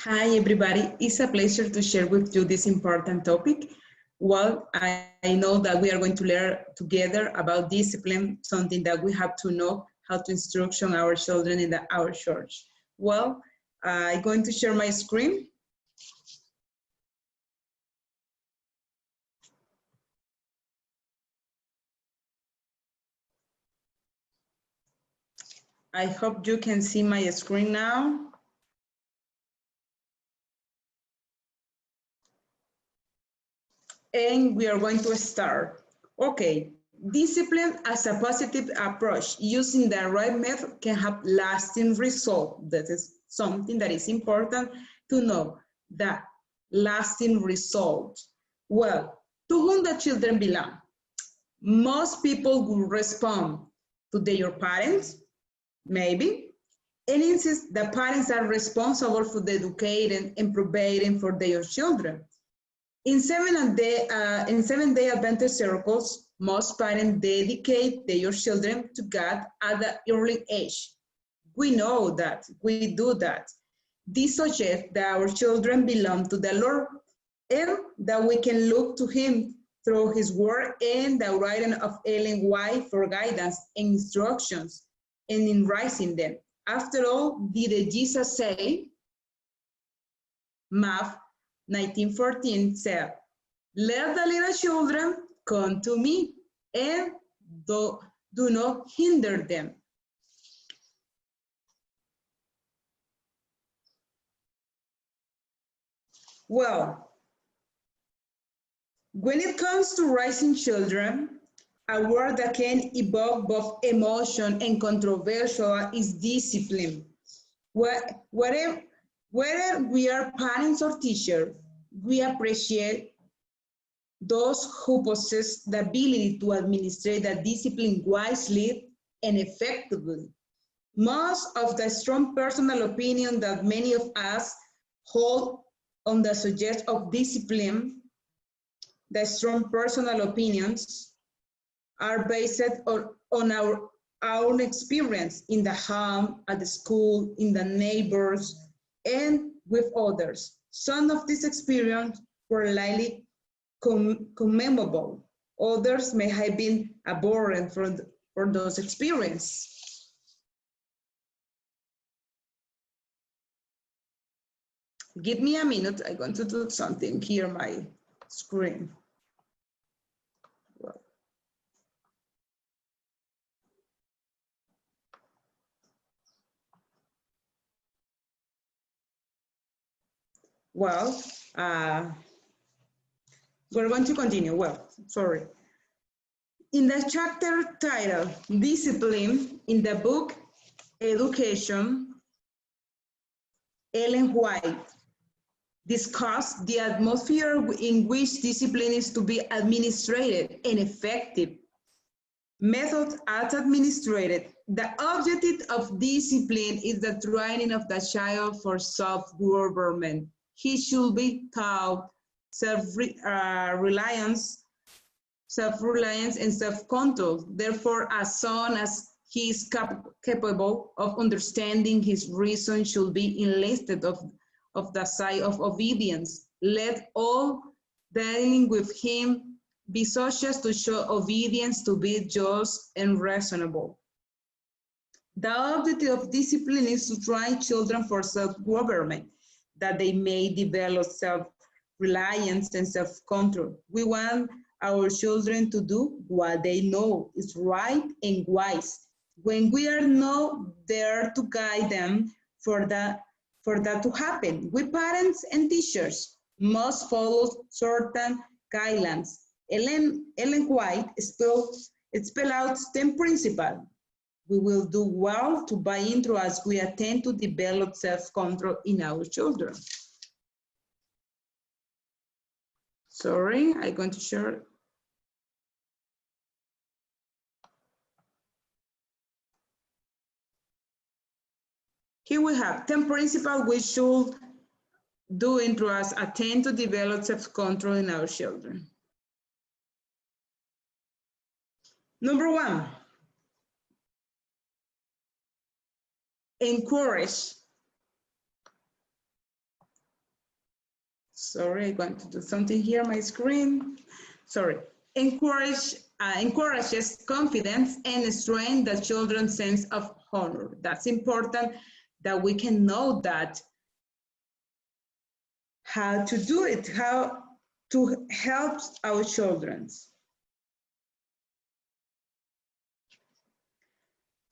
Hi, everybody. It's a pleasure to share with you this important topic. Well, I know that we are going to learn together about discipline, something that we have to know how to instruction our children in our church. Well, I'm going to share my screen. I hope you can see my screen now. And we are going to start. Okay, discipline as a positive approach using the right method can have lasting result. That is something that is important to know, that lasting result. Well, to whom the children belong? Most people will respond to their parents, maybe, and insist the parents are responsible for the educating and providing for their children. In Seventh-day Adventist circles, most parents dedicate their children to God at an early age. We know that, we do that. This suggests that our children belong to the Lord and that we can look to Him through His Word and the writing of Ellen White for guidance and instructions and in raising them. After all, did Jesus say? Math 19:14 said, "Let the little children come to me and do not hinder them." Well, when it comes to raising children, a word that can evoke both emotion and controversial is discipline. Whether we are parents or teachers, we appreciate those who possess the ability to administrate the discipline wisely and effectively. Most of the strong personal opinion that many of us hold on the subject of discipline, the strong personal opinions are based on our own experience in the home, at the school, in the neighbors, and with others. Some of these experiences were likely commendable. Others may have been abhorrent for those experiences. Give me a minute. I'm going to do something here on my screen. Well, we're going to continue. Well, sorry. In the chapter titled Discipline in the book Education, Ellen White discussed the atmosphere in which discipline is to be administered and effective. Methods as administered. The objective of discipline is the training of the child for self-government. He should be taught self-reliance and self-control. Therefore, as soon as he is capable of understanding his reason should be enlisted of the side of obedience. Let all dealing with him be such as to show obedience to be just and reasonable. The objective of discipline is to train children for self-government, that they may develop self-reliance and self-control. We want our children to do what they know is right and wise. When we are not there to guide them for that to happen, we parents and teachers must follow certain guidelines. Ellen White spell out 10 principles. We will do well to buy into as we attempt to develop self-control in our children. Sorry, I'm going to share. Here we have 10 principles we should do into us attempt to develop self-control in our children. Number 1, encourage Sorry, I want to do something here on my screen. Sorry. Encourages confidence and strengthens the children's sense of honor. That's important that we can know that how to do it, how to help our children.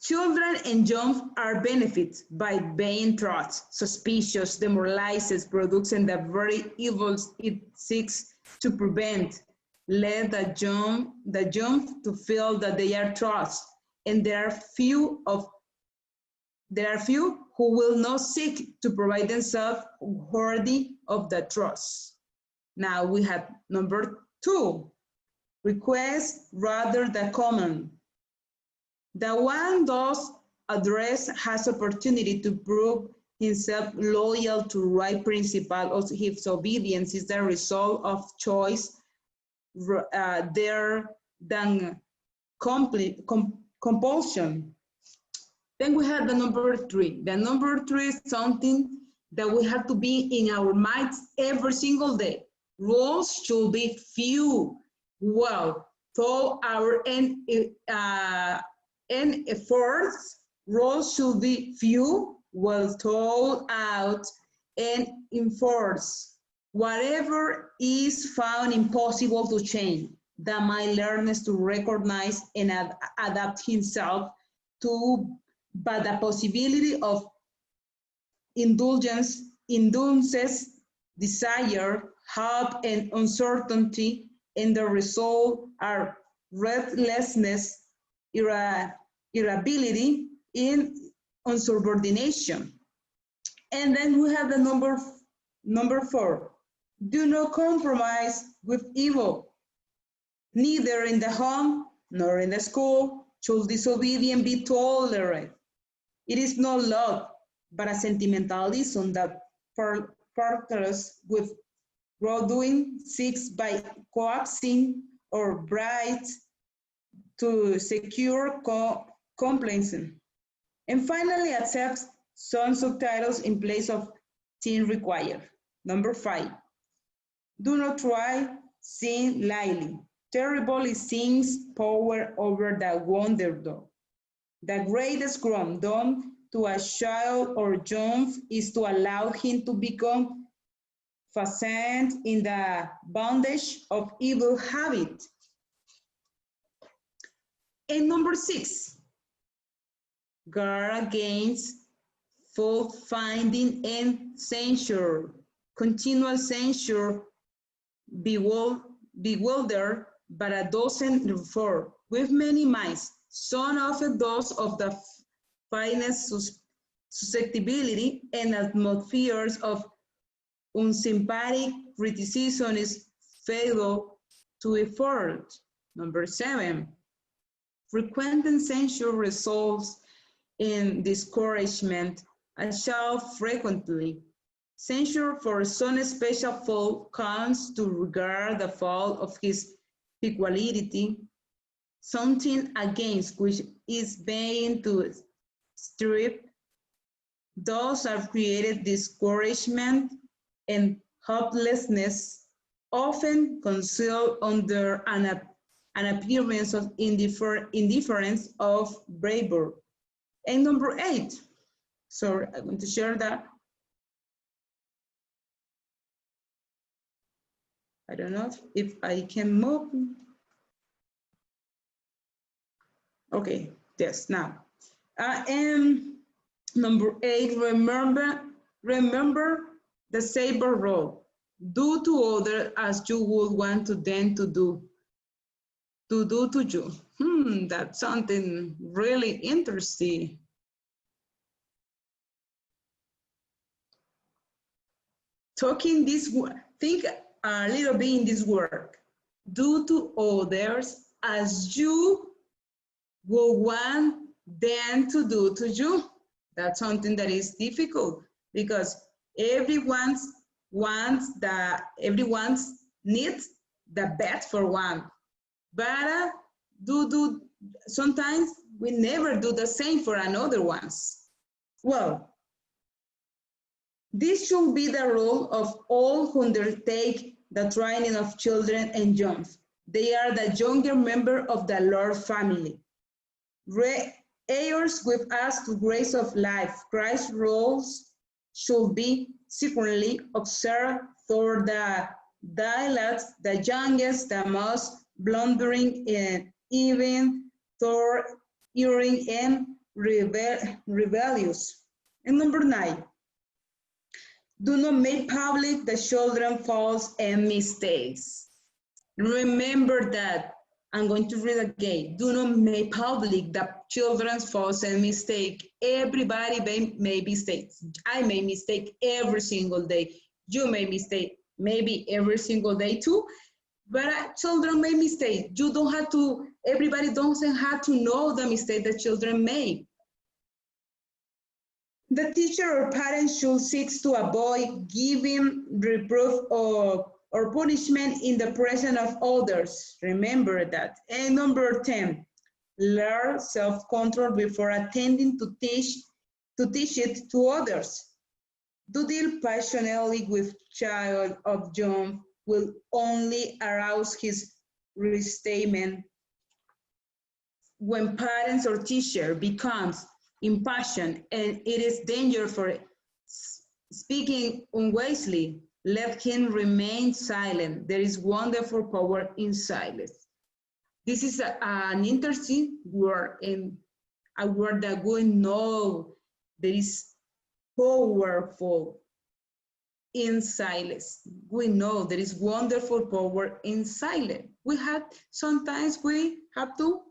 Children and young are benefited by being taught, suspicious, demoralizes, producing the very evils it seeks to prevent. Let the young to feel that they are trust, and there are few who will not seek to provide themselves worthy of the trust. Now we have number 2, request rather than command. The one thus addressed has opportunity to prove himself loyal to right principle of his obedience is the result of choice there than compulsion. Then we have the number 3. The number 3 is something that we have to be in our minds every single day. Rules should be few. Well, so our efforts, rules should be few, well thought out, and enforced. Whatever is found impossible to change, the mind learns to recognize and adapt himself to, but the possibility of indulgences, desire, hope, and uncertainty, and the result are restlessness, irritability, and unsubordination. And then we have the number 4. Do not compromise with evil. Neither in the home nor in the school should disobedience be tolerated. It is not love, but a sentimentalism that partners with wrongdoing seeks by coaxing or bribes to secure complacency. And finally, accepts some subtitles in place of sin required. Number 5, do not try sin lightly. Terrible is sin's power over the wonder dog. The greatest wrong done to a child or young is to allow him to become fastened in the bondage of evil habit. And number 6, guard against fault finding and censure. Continual censure bewilder, but a dozen reform. With many minds, some often those of the finest susceptibility and atmospheres of unsympathetic criticism is fatal to effort. Number 7, frequent censure results in discouragement. A child frequently censure for some special fault comes to regard the fault of his peculiarity, something against which is being to strip. Thus are created discouragement and hopelessness, often concealed under an appearance of indifference of bravery. And number 8, sorry, I'm going to share that. I don't know if I can move. Okay, yes, now. And number 8, remember the saber rule. Do to others as you would want to them to do to you. That's something really interesting. Talking this, think a little bit in this work. Do to others as you will want them to do to you. That's something that is difficult because everyone's needs the best for one. But sometimes we never do the same for another ones. Well, This should be the role of all who undertake the training of children and young. They are the younger member of the Lord family. Heirs with us to grace of life, Christ's rules should be secretly observed through the dialogues, the youngest, the most blundering, and even through erring and rebellious. And number 9, do not make public the children's faults and mistakes. Remember that. I'm going to read again. Do not make public the children's faults and mistakes. Everybody make mistakes. I make mistake every single day. You make mistake maybe every single day too. But children make mistakes. You don't have to, everybody doesn't have to know the mistake that children make. The teacher or parent should seek to avoid giving reproof or punishment in the presence of others. Remember that. And number 10, learn self-control before attempting to teach it to others. To deal passionately with child of young will only arouse his resentment. When parents or teacher becomes impassioned and it is danger for speaking unwisely, let him remain silent. There is wonderful power in silence. This is an interesting word, and a word that we know there is powerful in silence. We know there is wonderful power in silence. Sometimes we have to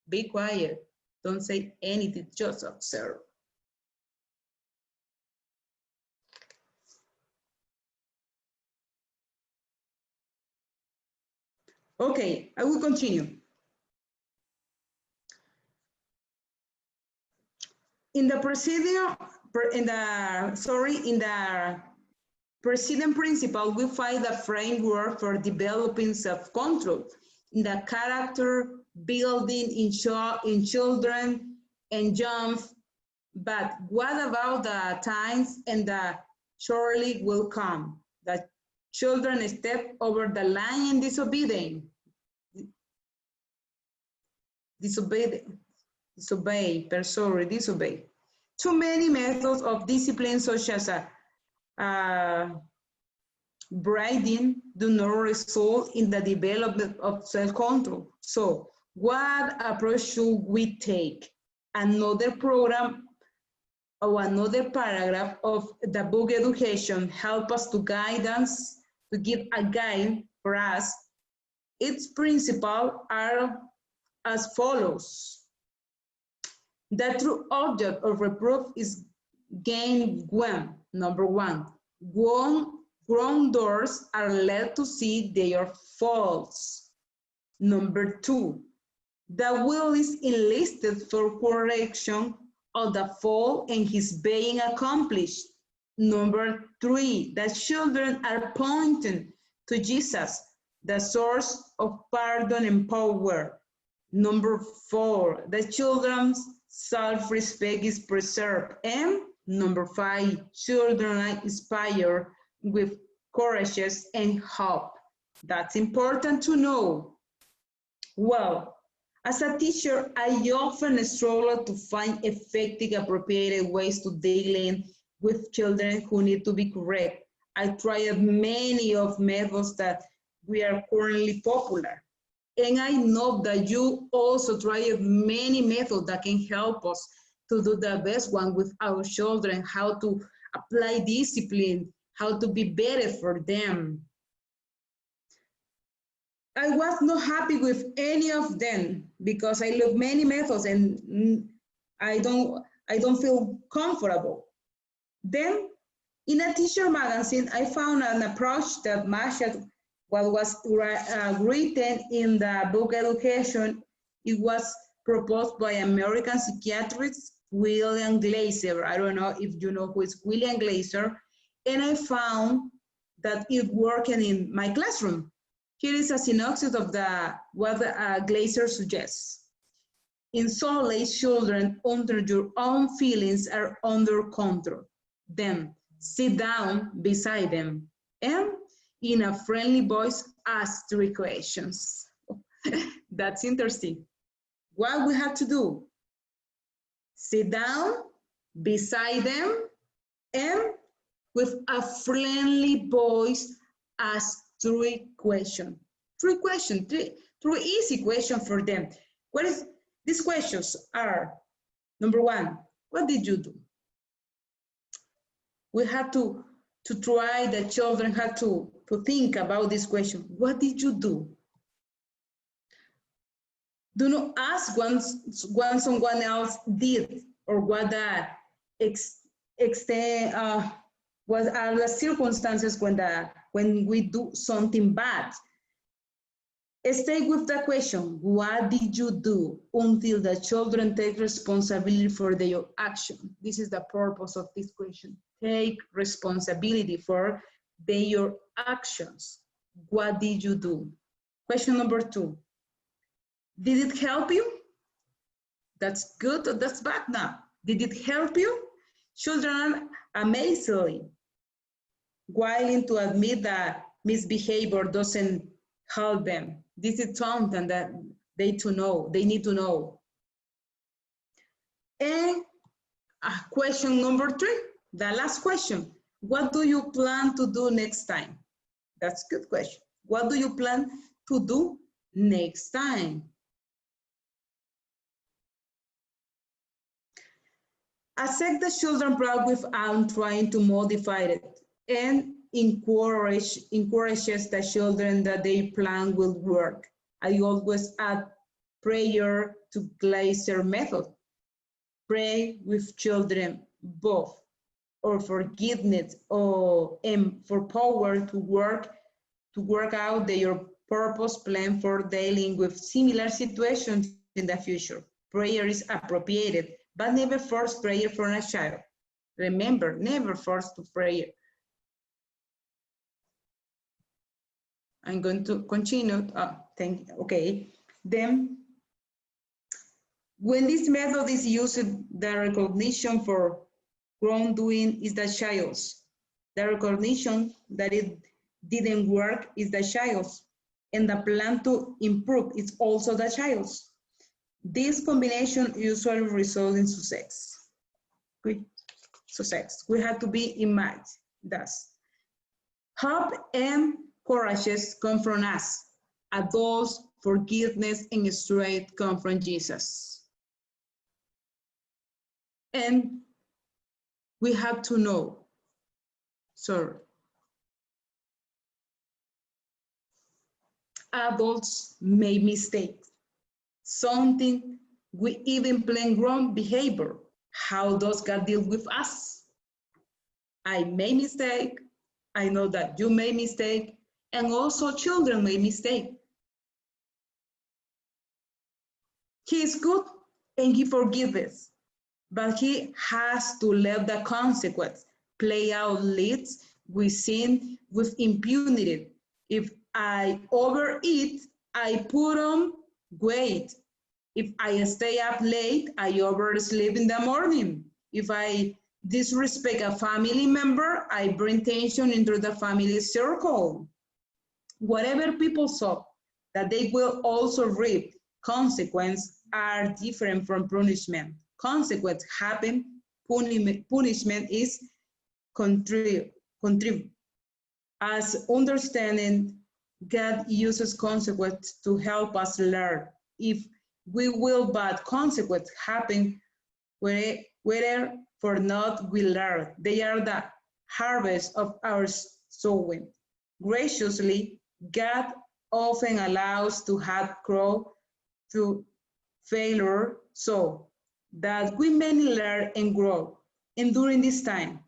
be quiet. Don't say anything, just observe. Okay, I will continue. In the preceding principle, we find a framework for developing self-control in the character building in children and young. But what about the times and the surely will come that children step over the line and disobey. Too many methods of discipline, such as braiding, do not result in the development of self-control. So what approach should we take? Another program or another paragraph of the book Education help us to give a guide for us. Its principles are as follows. The true object of reproof is gained when, number 1, grown doors are led to see their faults. Number 2, the will is enlisted for correction of the fault and his being accomplished. Number 3, the children are pointed to Jesus, the source of pardon and power. Number 4, the children's self-respect is preserved. And number 5, children are inspired with courage and hope. That's important to know. Well, as a teacher, I often struggle to find effective, appropriate ways to deal with children who need to be correct. I tried many of methods that we are currently popular. And I know that you also tried many methods that can help us to do the best one with our children, how to apply discipline, how to be better for them. I was not happy with any of them because I looked many methods and I don't feel comfortable. Then in a teacher magazine, I found an approach that matched what was written in the book Education. It was proposed by American psychiatrist William Glaser. I don't know if you know who is William Glaser. And I found that it worked in my classroom. Here is a synopsis of what Glaser suggests. Isolate children under your own feelings are under control. Then sit down beside them, and in a friendly voice, ask 3 questions. That's interesting. What we have to do? Sit down beside them and with a friendly voice ask 3 questions. 3 questions, three easy questions for them. These questions are, number 1, what did you do? We have to try, the children have to think about this question. What did you do? Do not ask when someone else did or what what are the circumstances when we do something bad. Stay with the question, what did you do, until the children take responsibility for their action. This is the purpose of this question. Take responsibility for their actions. What did you do? Question number 2. Did it help you? That's good or that's bad now. Did it help you? Children are amazingly willing to admit that misbehavior doesn't help them. This is something that they need to know. And question number 3, the last question. What do you plan to do next time? That's a good question. What do you plan to do next time? Accept the children's problem without trying to modify it, and encourages the children that their plan will work. I always add prayer to Glaser method. Pray with children both, or forgiveness, or for power to work out their purpose plan for dealing with similar situations in the future. Prayer is appropriate, but never force prayer for a child. Remember, never force to prayer. I'm going to continue. Okay. Then, when this method is used, the recognition for wrongdoing is the child's. The recognition that it didn't work is the child's. And the plan to improve is also the child's. This combination usually results in success. Success. We have to be in mind. Thus, hope and courage come from us. Adults, forgiveness and strength come from Jesus. And we have to know. Adults make mistakes. Something we even plan wrong behavior. How does God deal with us? I made mistake. I know that you made mistake, and also children made mistake. He is good and he forgives us, but he has to let the consequence play out. Leads we sin with impunity. If I overeat, I put on weight. If I stay up late, I oversleep in the morning. If I disrespect a family member, I bring tension into the family circle. Whatever people sow, that they will also reap. Consequences are different from punishment. Consequence happen, punishment is contribute. As understanding, God uses consequence to help us learn. If we will, but consequences happen whether for not we learn. They are the harvest of our sowing. Graciously, God often allows to have grow through failure so that we may learn and grow. And during this time,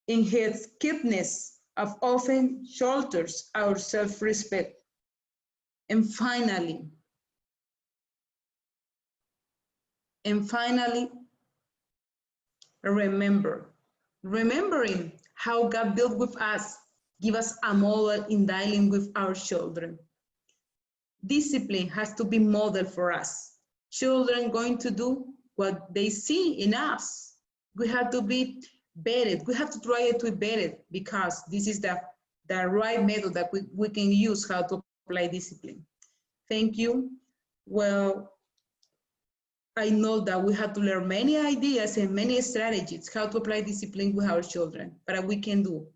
in his kindness of often shelters our self-respect. And finally, remembering how God built with us, give us a model in dealing with our children. Discipline has to be modeled for us. Children going to do what they see in us. We have to be vetted. We have to try it to vet it because this is the right method that we can use how to apply discipline. Thank you. Well, I know that we have to learn many ideas and many strategies how to apply discipline with our children, but we can do.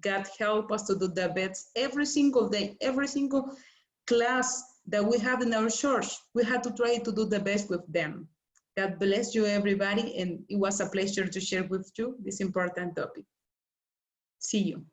God help us to do the best every single day, every single class that we have in our church. We have to try to do the best with them. God bless you, everybody, and it was a pleasure to share with you this important topic. See you.